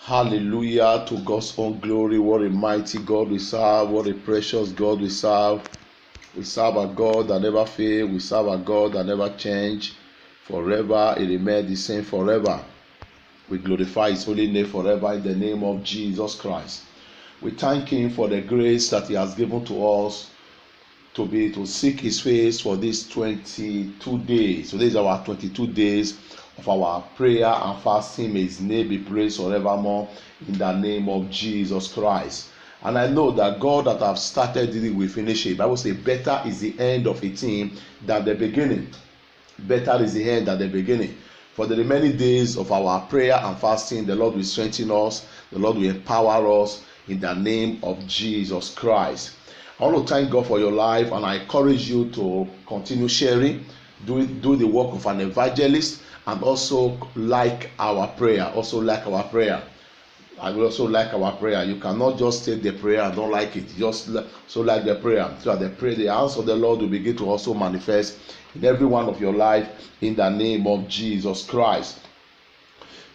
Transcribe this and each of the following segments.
Hallelujah to God's own glory. What a mighty God we serve. What a precious God we serve. We serve a God that never fails. We serve a God that never change. Forever it remains the same forever. We glorify His holy name forever in the name of Jesus Christ. We thank Him for the grace that He has given to us to seek His face for these 22 days. So, this is our 22 days of our prayer and fasting. May His name be praised forevermore in the name of Jesus Christ. And I know that God that have started it will finish it. The Bible says, better is the end of a thing than the beginning. Better is the end than the beginning. For the remaining days of our prayer and fasting, the Lord will strengthen us. The Lord will empower us in the name of Jesus Christ. I want to thank God for your life, and I encourage you to continue sharing, do the work of an evangelist, and also like our prayer. I will also like our prayer. You cannot just take the prayer and don't like it. Just so like the prayer, so that the answer of the Lord will begin to also manifest in every one of your life in the name of Jesus Christ.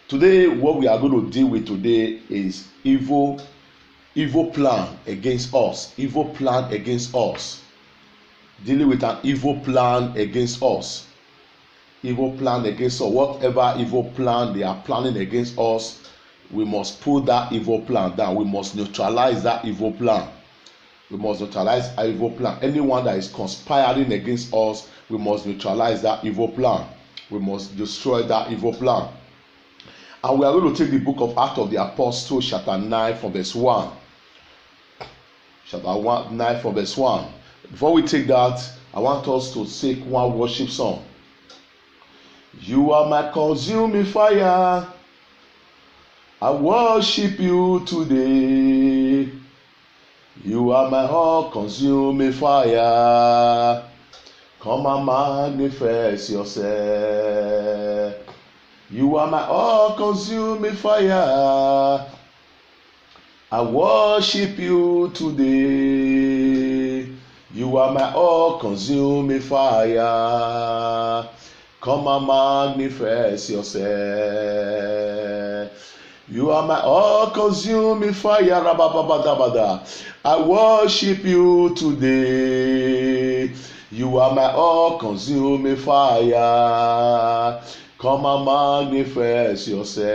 Today, what we are going to deal with today is evil plan against us. Evil plan against us. Dealing with an evil plan against us. Evil plan against us. Whatever evil plan they are planning against us, we must put that evil plan down. We must neutralize that evil plan. We must neutralize our evil plan. Anyone that is conspiring against us, we must neutralize that evil plan. We must destroy that evil plan. And we are going to take the book of Acts of the Apostles, chapter 9 from verse 1. Chapter 9 from verse 1. Before we take that, I want us to sing one worship song. You are my consuming fire. I worship you today. You are my all-consuming fire. Come and manifest yourself. You are my all-consuming fire. I worship you today. You are my all-consuming fire. Come and manifest yourself. You are my all-consuming fire. I worship you today. You are my all-consuming fire. Come and manifest yourself.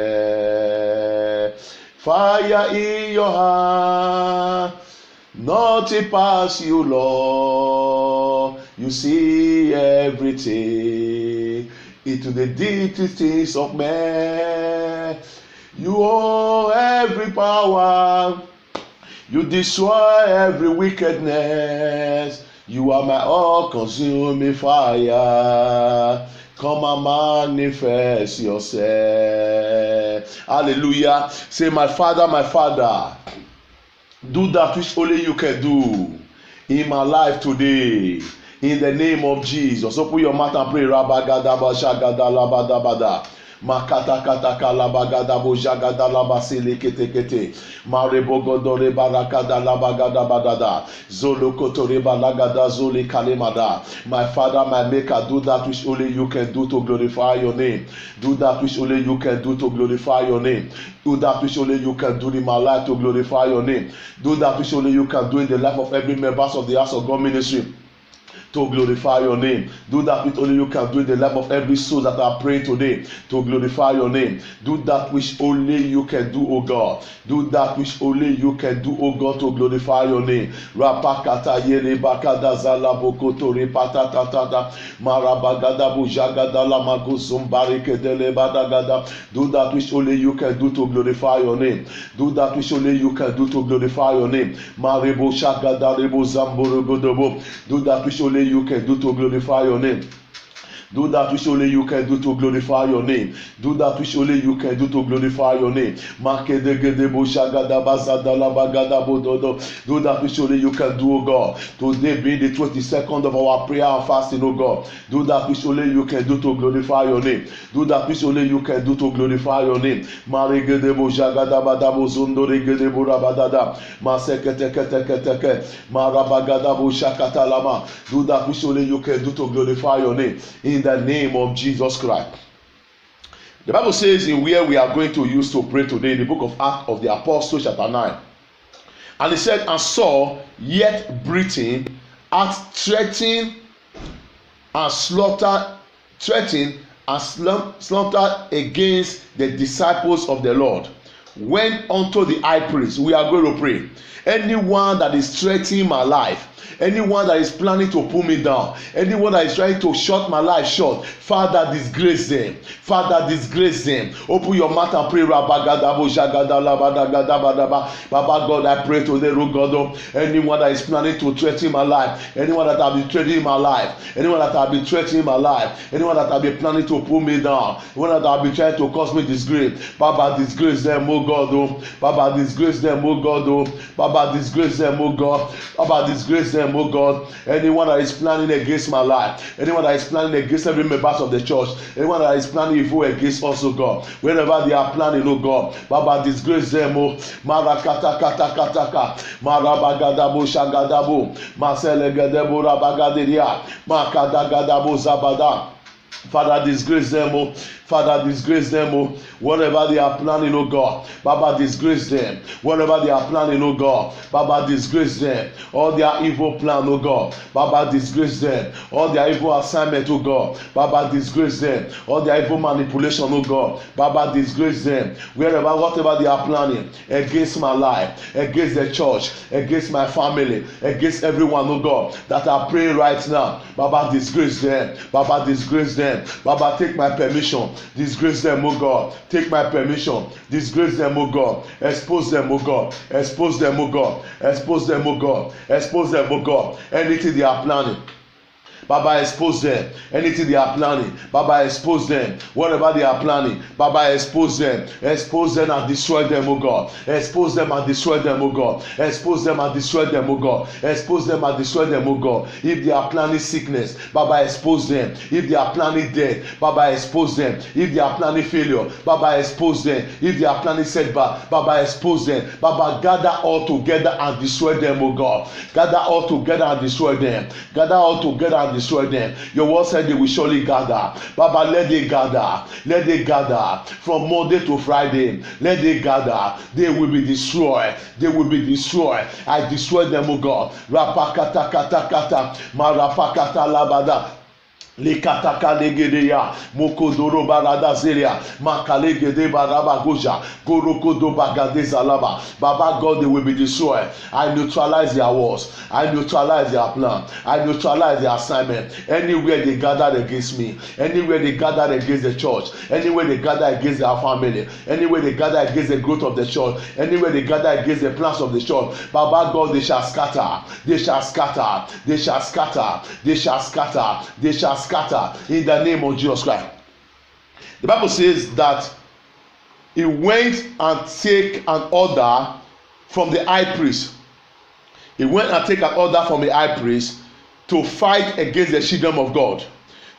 Fire in your heart, nothing pass you, Lord. You see everything into the deepest things of man. You own every power. You destroy every wickedness. You are my all-consuming fire. Come and manifest yourself. Hallelujah. Say, my Father, do that which only you can do in my life today. In the name of Jesus. Open your mouth and pray. Rabagadaba shagadalabadabada. Makata kata kalabagada bojagada labasile kete kete marebogodore barakada labagada badada zolokotore balagada zoli kalemada. My Father, my Maker, do that which only you can do to glorify your name. Do that which only you can do to glorify your name. Do that which only you can do in my life to glorify your name. Do that which only you can do in the life of every member of the House of God ministry to glorify your name. Do that which only you can do in the life of every soul that are praying today to glorify your name. Do that which only you can do, O God. Do that which only you can do, O God, to glorify your name. Rapakata yere bakada zala bokoto repata tata marabagada bujagada lamakusum barikadele badagada. Do that which only you can do to glorify your name. Do that which only you can do to glorify your name. Marebo shagada rebo zamboro godobo. Do that which only you can do to glorify your name. Do that which only you can do to glorify your name. Do that which only you can do to glorify your name. Do that which only you can do, O God. Today be the 22nd of our prayer and fasting, O God. Do that which only you can do to glorify your name. Do that which only you can do to glorify your name. Do that which only you can do to glorify your name. In the name of Jesus Christ. The Bible says in where we are going to use to pray today, in the book of Acts of the Apostles chapter 9. And he said, and Saul, yet breathing, had threatened and slaughtered against the disciples of the Lord, went unto the high priest. We are going to pray. Anyone that is threatening my life, anyone that is planning to pull me down, anyone that is trying to shut my life short, Father, disgrace them. Father, disgrace them. Open your mouth and pray. Baba God, I pray today, oh God, anyone that is planning to threaten my life, anyone that have been threatening my life, anyone that have been threatening my life, anyone that have been planning to pull me down, anyone that have been trying to cause me disgrace, Baba, disgrace them, oh God, oh. Baba, disgrace them, oh God, oh. Baba, disgrace them, oh God. Baba, disgrace them, oh God. Anyone that is planning against my life, anyone that is planning against every member of the church, anyone that is planning evil against us, oh God, wherever they are planning, oh God, Baba, disgrace them, oh. Marakata kata kata ka, marabagadabo shagadabo, maselegadebo rabagaderia, makadagadabo zabada. Father, disgrace them, oh. Father, disgrace them, oh. Whatever they are planning, oh God, Baba, disgrace them. Whatever they are planning, oh God, Baba, disgrace them. All their evil plan, oh God, Baba, disgrace them. All their evil assignment, oh God, Baba, disgrace them. All their evil manipulation, oh God, Baba, disgrace them. Whatever they are planning against my life, against the church, against my family, against everyone, oh God, that are praying right now, Baba, disgrace them. Baba, disgrace them. Baba, take my permission. Disgrace them, oh God. Take my permission. Disgrace them, oh God. Expose them, oh God. Expose them, oh God. Expose them, oh God. Expose them, oh God. Anything they are planning, Baba, expose them. Anything they are planning, Baba, expose them. Whatever they are planning, Baba, expose them. Expose them and destroy them, oh God. Expose them and destroy them, oh God. Expose them and destroy them, oh God. Expose them and destroy them, oh God. If they are planning sickness, Baba, expose them. If they are planning death, Baba, expose them. If they are planning failure, Baba, expose them. If they are planning setback, Baba, expose them. Baba, gather all together and destroy them, oh God. Gather all together and destroy them. Gather all together and destroy them. Your word said they will surely gather. Baba, let they gather. Let they gather from Monday to Friday. Let they gather. They will be destroyed. They will be destroyed. I destroy them, O God. Rapakata kata kata. Marapakata labada. Likataka legedeya mokodoro barada zeria makalegede baraba goja gorokodo bagade zalaba. Baba God, they will be destroyed. I neutralize their wars. I neutralize their plan. I neutralize their assignment. Anywhere they gather against me, anywhere they gather against the church, anywhere they gather against their family, anywhere they gather against the growth of the church, anywhere they gather against the plans of the church, Baba God, they shall scatter. They shall scatter. They shall scatter. They shall scatter. They shall scatter in the name of Jesus Christ. The Bible says that he went and take an order from the high priest. He went and take an order from the high priest to fight against the children of God,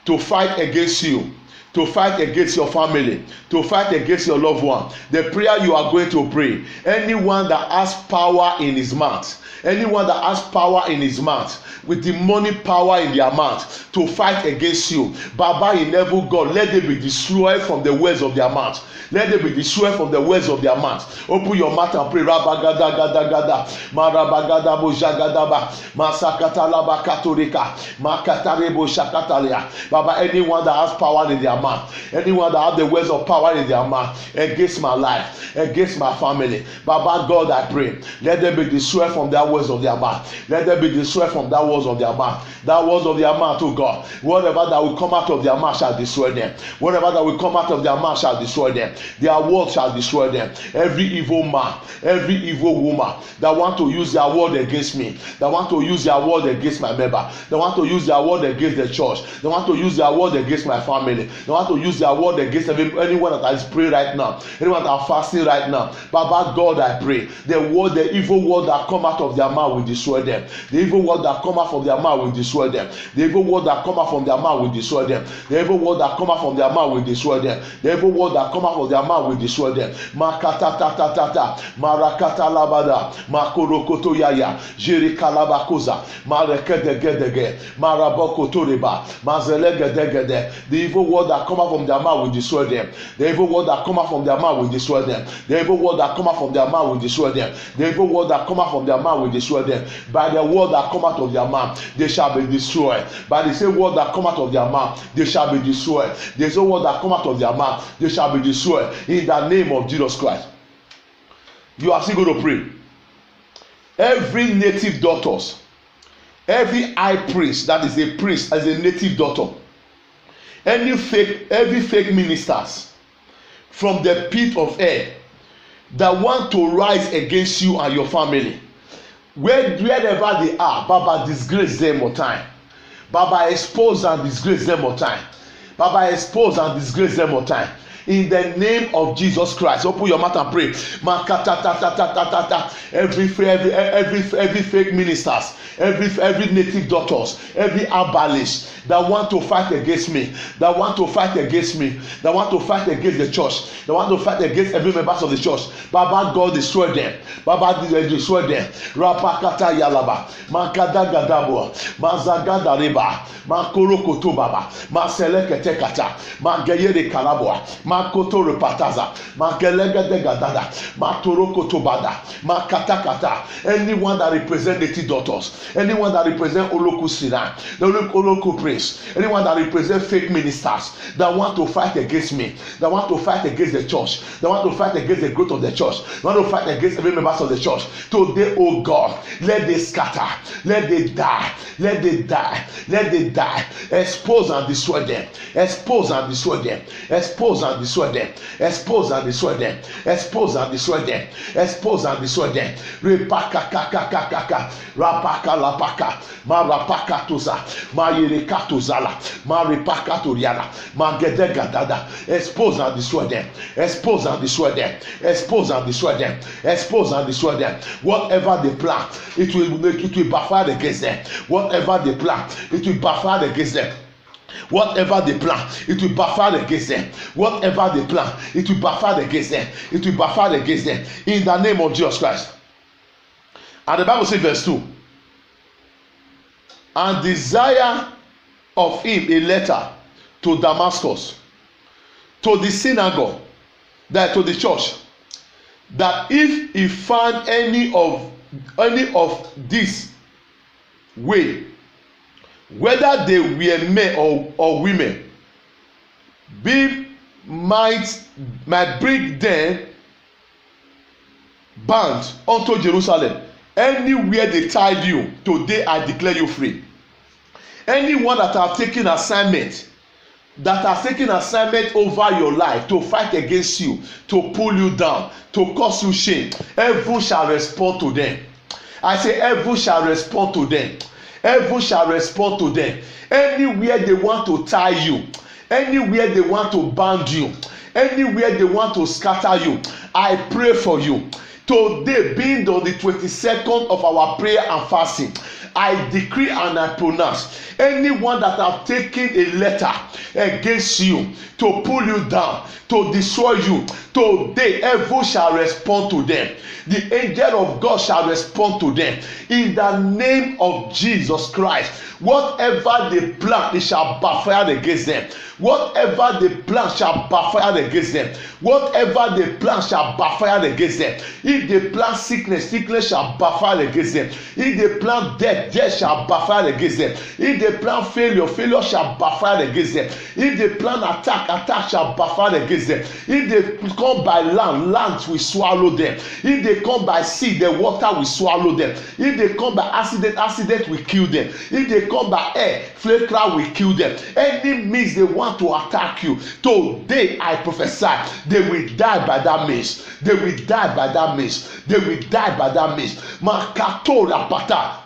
to fight against you, to fight against your family, to fight against your loved one. The prayer you are going to pray, anyone that has power in his mouth, anyone that has power in his mouth, with demonic power in their mouth, to fight against you, Baba in heaven, God, let them be destroyed from the words of their mouth. Let them be destroyed from the words of their mouth. Open your mouth and pray. Rabagada gada gada, marabagada bojagadaba, masakatalaba katorika, makatarebo shakatalia. Baba, anyone that has power in their mouth, anyone that has the words of power in their mouth against my life, against my family, Baba God, I pray, let them be destroyed from that words of their mouth. Let them be destroyed from that words of their mouth. That words of their mouth, oh God, whatever that will come out of their mouth shall destroy them. Whatever that will come out of their mouth shall destroy them. Their word shall destroy them. Every evil man, every evil woman that want to use their word against me, that want to use their word against my member, that want to use their word against the church, they want to use their word against my family, they want to use their word against anyone that is praying right now, anyone that are fasting right now. Baba God, I pray, the evil word that come out of their mouth will destroy them. The evil word that come out from their mouth will destroy them. The evil word that come out from their mouth will destroy them. The evil word that come out from their mouth will destroy them. The evil word that come out from their mouth will destroy them. Makata tata tata, marakata labada, makorokoto yaya, jerikalabakoza, marekedegedege, marabokoto reba, mazelegedegede. The evil word that that come out from their mouth will destroy them. The evil word that come out from their mouth will destroy them. The evil word that come out from their mouth will destroy them. The evil word that come out from their mouth will destroy them. By the word that come out of their mouth, they shall be destroyed. By the same word that come out of their mouth, they shall be destroyed. The same word that come out of their mouth, they shall be destroyed. In the name of Jesus Christ. You are still going to pray. Every native daughters, every high priest that is a priest as a native daughter, every fake ministers from the pit of hell that want to rise against you and your family, wherever they are, Baba, disgrace them more time. Baba, expose and disgrace them more time. Baba, expose and disgrace them more time. In the name of Jesus Christ, open your mouth and pray. Every fake ministers, every native daughters, every abolish that want to fight against me, that want to fight against me, that want to fight against the church, that want to fight against every members of the church. Baba, God destroy them. Baba, destroy them. Rapakata yalaba, makada gadabo, mazagada reba, makoro koto baba, maselekete kata, mageyere kalaboa, makoto repataza, magelegede gadada, matoro koto bada, makata kata. Anyone that represent native daughters, anyone that represent Oloku Sinan, the Oloku Prince, anyone that represent fake ministers that want to fight against me, that want to fight against the church, that want to fight against the growth of the church, want to fight against every members of the church, today, oh God, let they scatter, let they die, let they die, let they die. Expose and destroy them, expose and destroy them, expose and destroy them, expose and destroy them, expose and destroy them, expose and destroy them. Repaka kaka rapaka lapaka marapaka tuza mayirika tuzala maripaka turiana magede gadada. Expose and destroy them, expose and destroy them, expose and destroy them, expose and destroy them. Whatever they plan, it will backfire against them. Whatever they plan, it will backfire against them. Whatever they plan, it will backfire against them. Whatever they plan, it will backfire against them. It will backfire against them. In the name of Jesus Christ. And the Bible says, verse 2, and desire of him a letter to Damascus, to the synagogue, that to the church, that if he found any of this way, whether they were men or women, might bring them bound unto Jerusalem. Anywhere they tied you, today I declare you free. Anyone that have taken assignment, over your life to fight against you, to pull you down, to cause you shame, heaven shall respond to them. I say heaven shall respond to them. Heaven shall respond to them. Anywhere they want to tie you, anywhere they want to bound you, anywhere they want to scatter you, I pray for you. Today, being on the 22nd of our prayer and fasting, I decree and I pronounce, anyone that have taken a letter against you to pull you down, to destroy you, today heaven shall respond to them. The angel of God shall respond to them. In the name of Jesus Christ, whatever they plan, it shall backfire against them. Whatever they plan shall backfire against them. Whatever they plan shall backfire against them. If they plan sickness, sickness shall backfire against them. If they plan death, death shall backfire against them. If they plan failure, failure shall backfire against them. If they plan attack, attack shall backfire against them. If they come by land, land will swallow them. If they come by sea, the water will swallow them. If they come by accident, accident will kill them. If they come by air, flame cloud will kill them. Any means they want to attack you, today I prophesy, they will die by that means. They will die by that means. They will die by that means. Makato rapata.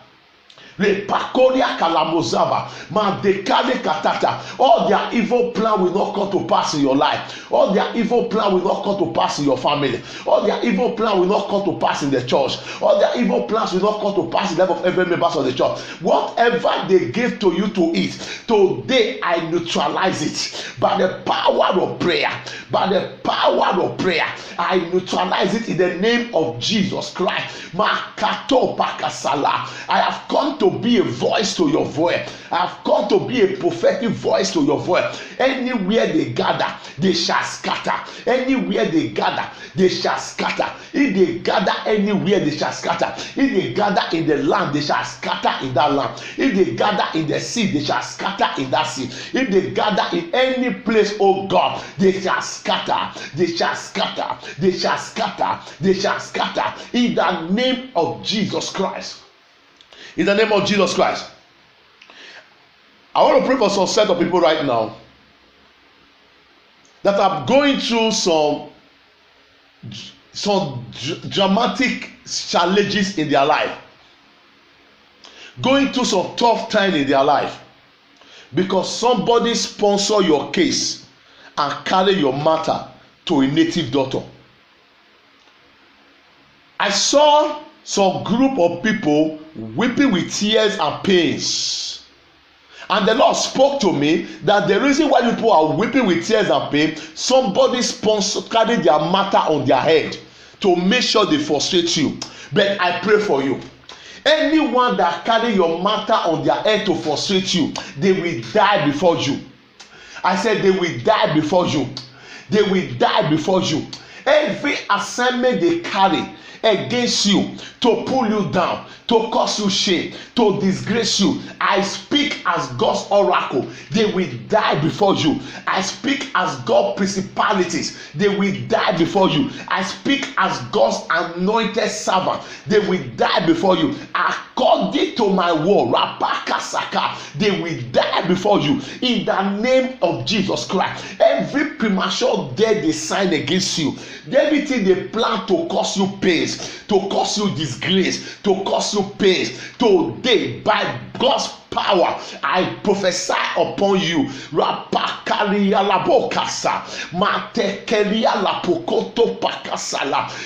Repakoria kalamozava, madekale katata. All their evil plan will not come to pass in your life. All their evil plan will not come to pass in your family. All their evil plan will not come to pass in the church. All their evil plans will not come to pass in the life of every member of the church. Whatever they give to you to eat, today I neutralize it by the power of prayer. By the power of prayer, I neutralize it in the name of Jesus Christ. Makato pakasala. I have come to be a voice to your voice. I've come to be a prophetic voice to your voice. Anywhere they gather, they shall scatter. Anywhere they gather, they shall scatter. If they gather anywhere, they shall scatter. If they gather in the land, they shall scatter in that land. If they gather in the sea, they shall scatter in that sea. If they gather in any place, oh God, they shall scatter. They shall scatter. They shall scatter. They shall scatter. In the name of Jesus Christ. In the name of Jesus Christ. I want to pray for some set of people right now that are going through some dramatic challenges in their life, going through some tough time in their life because somebody sponsor your case and carry your matter to a native doctor. I saw some group of people weeping with tears and pains. And the Lord spoke to me that the reason why people are weeping with tears and pain, somebody carried their matter on their head to make sure they frustrate you. But I pray for you. Anyone that carry your matter on their head to frustrate you, they will die before you. I said they will die before you. They will die before you. Every assignment they carry against you to pull you down, to cause you shame, to disgrace you, I speak as God's oracle, they will die before you. I speak as God's principalities, they will die before you. I speak as God's anointed servant, they will die before you. According to my word, they will die before you. In the name of Jesus Christ, every premature death they sign against you, everything they plan to cause you pains, to cause you disgrace, to cause you pains, today by God's power I prophesy upon you.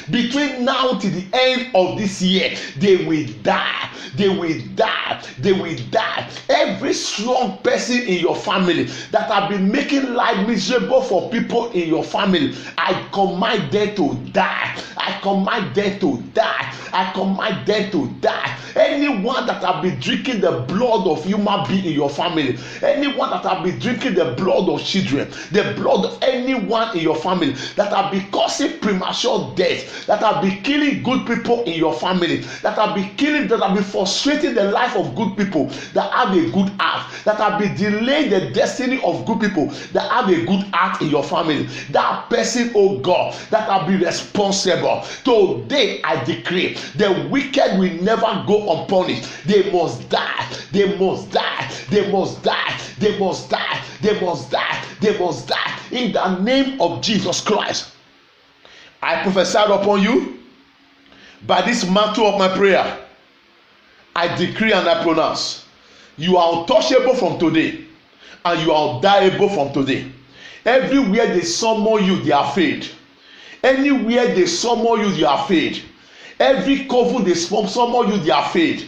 Between now to the end of this year, they will die. They will die. They will die. Every strong person in your family that have been making life miserable for people in your family, I command them to die. I command them to die. I command them to die. Anyone that have been drinking the blood of human being in your family, anyone that have been drinking the blood of children, the blood of anyone in your family that have been causing premature death, that have been killing good people in your family, that have been killing, that have been frustrating the life of good people that have a good heart, that have been delaying the destiny of good people that have a good heart in your family, that person, oh God, that have been responsible, today I decree the wicked will never go unpunished. They must die. They must die. They must die. They must die. They must die. They must die. In the name of Jesus Christ, I prophesy upon you by this mantle of my prayer. I decree and I pronounce you are untouchable from today and you are undieable from today. Everywhere they summon you, they are afraid. Anywhere they summon you, they are afraid. Every coven they summon you, they are afraid.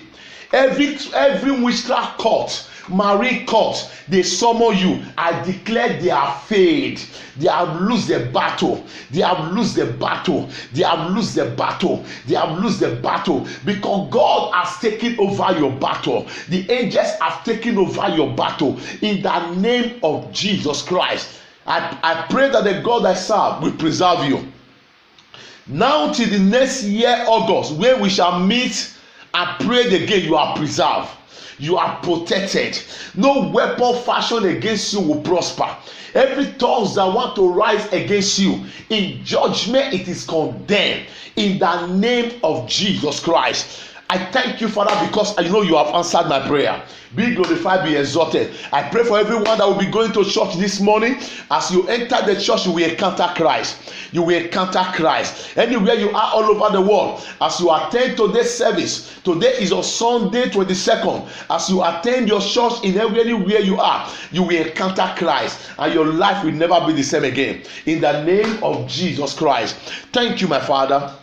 Every witchcraft court, marine court, they summon you. I declare they are afraid. They have lost the battle. They have lost the battle. They have lost the battle. They have lost the battle because God has taken over your battle. The angels have taken over your battle. In the name of Jesus Christ, I pray that the God I serve will preserve you. Now till the next year, August, where we shall meet and pray again, you are preserved. You are protected. No weapon fashioned against you will prosper. Every tongue that want to rise against you in judgment, it is condemned. In the name of Jesus Christ, I thank you, Father, because I know you have answered my prayer. Be glorified, be exalted. I pray for everyone that will be going to church this morning. As you enter the church, you will encounter Christ. You will encounter Christ. Anywhere you are all over the world, as you attend today's service, today is on Sunday 22nd. As you attend your church in anywhere you are, you will encounter Christ and your life will never be the same again. In the name of Jesus Christ. Thank you, my Father,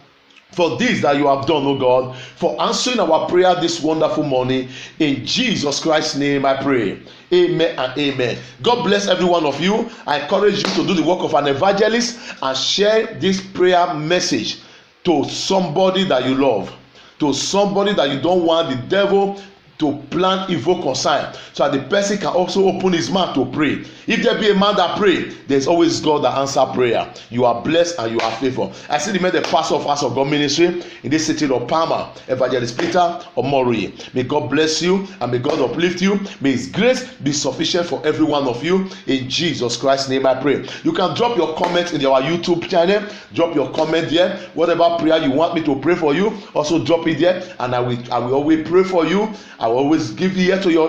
for this that you have done, oh God, for answering our prayer this wonderful morning. In Jesus Christ's name I pray. Amen and amen. God bless every one of you. I encourage you to do the work of an evangelist and share this prayer message to somebody that you love, to somebody that you don't want the devil to plan evil consign, so that the person can also open his mouth to pray. If there be a man that pray, there's always God that answer prayer. You are blessed and you are favored. I see the pastor of House of God Ministry in this city of Palma, Evangelist Peter Omori. May God bless you and may God uplift you. May his grace be sufficient for every one of you. In Jesus Christ's name I pray. You can drop your comment in our YouTube channel. Drop your comment there. Whatever prayer you want me to pray for you, also drop it there, and I will always pray for you. I will always give ear to your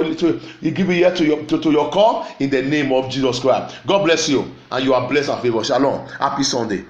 call in the name of Jesus Christ. God bless you, and you are blessed and favored. Shalom. Happy Sunday.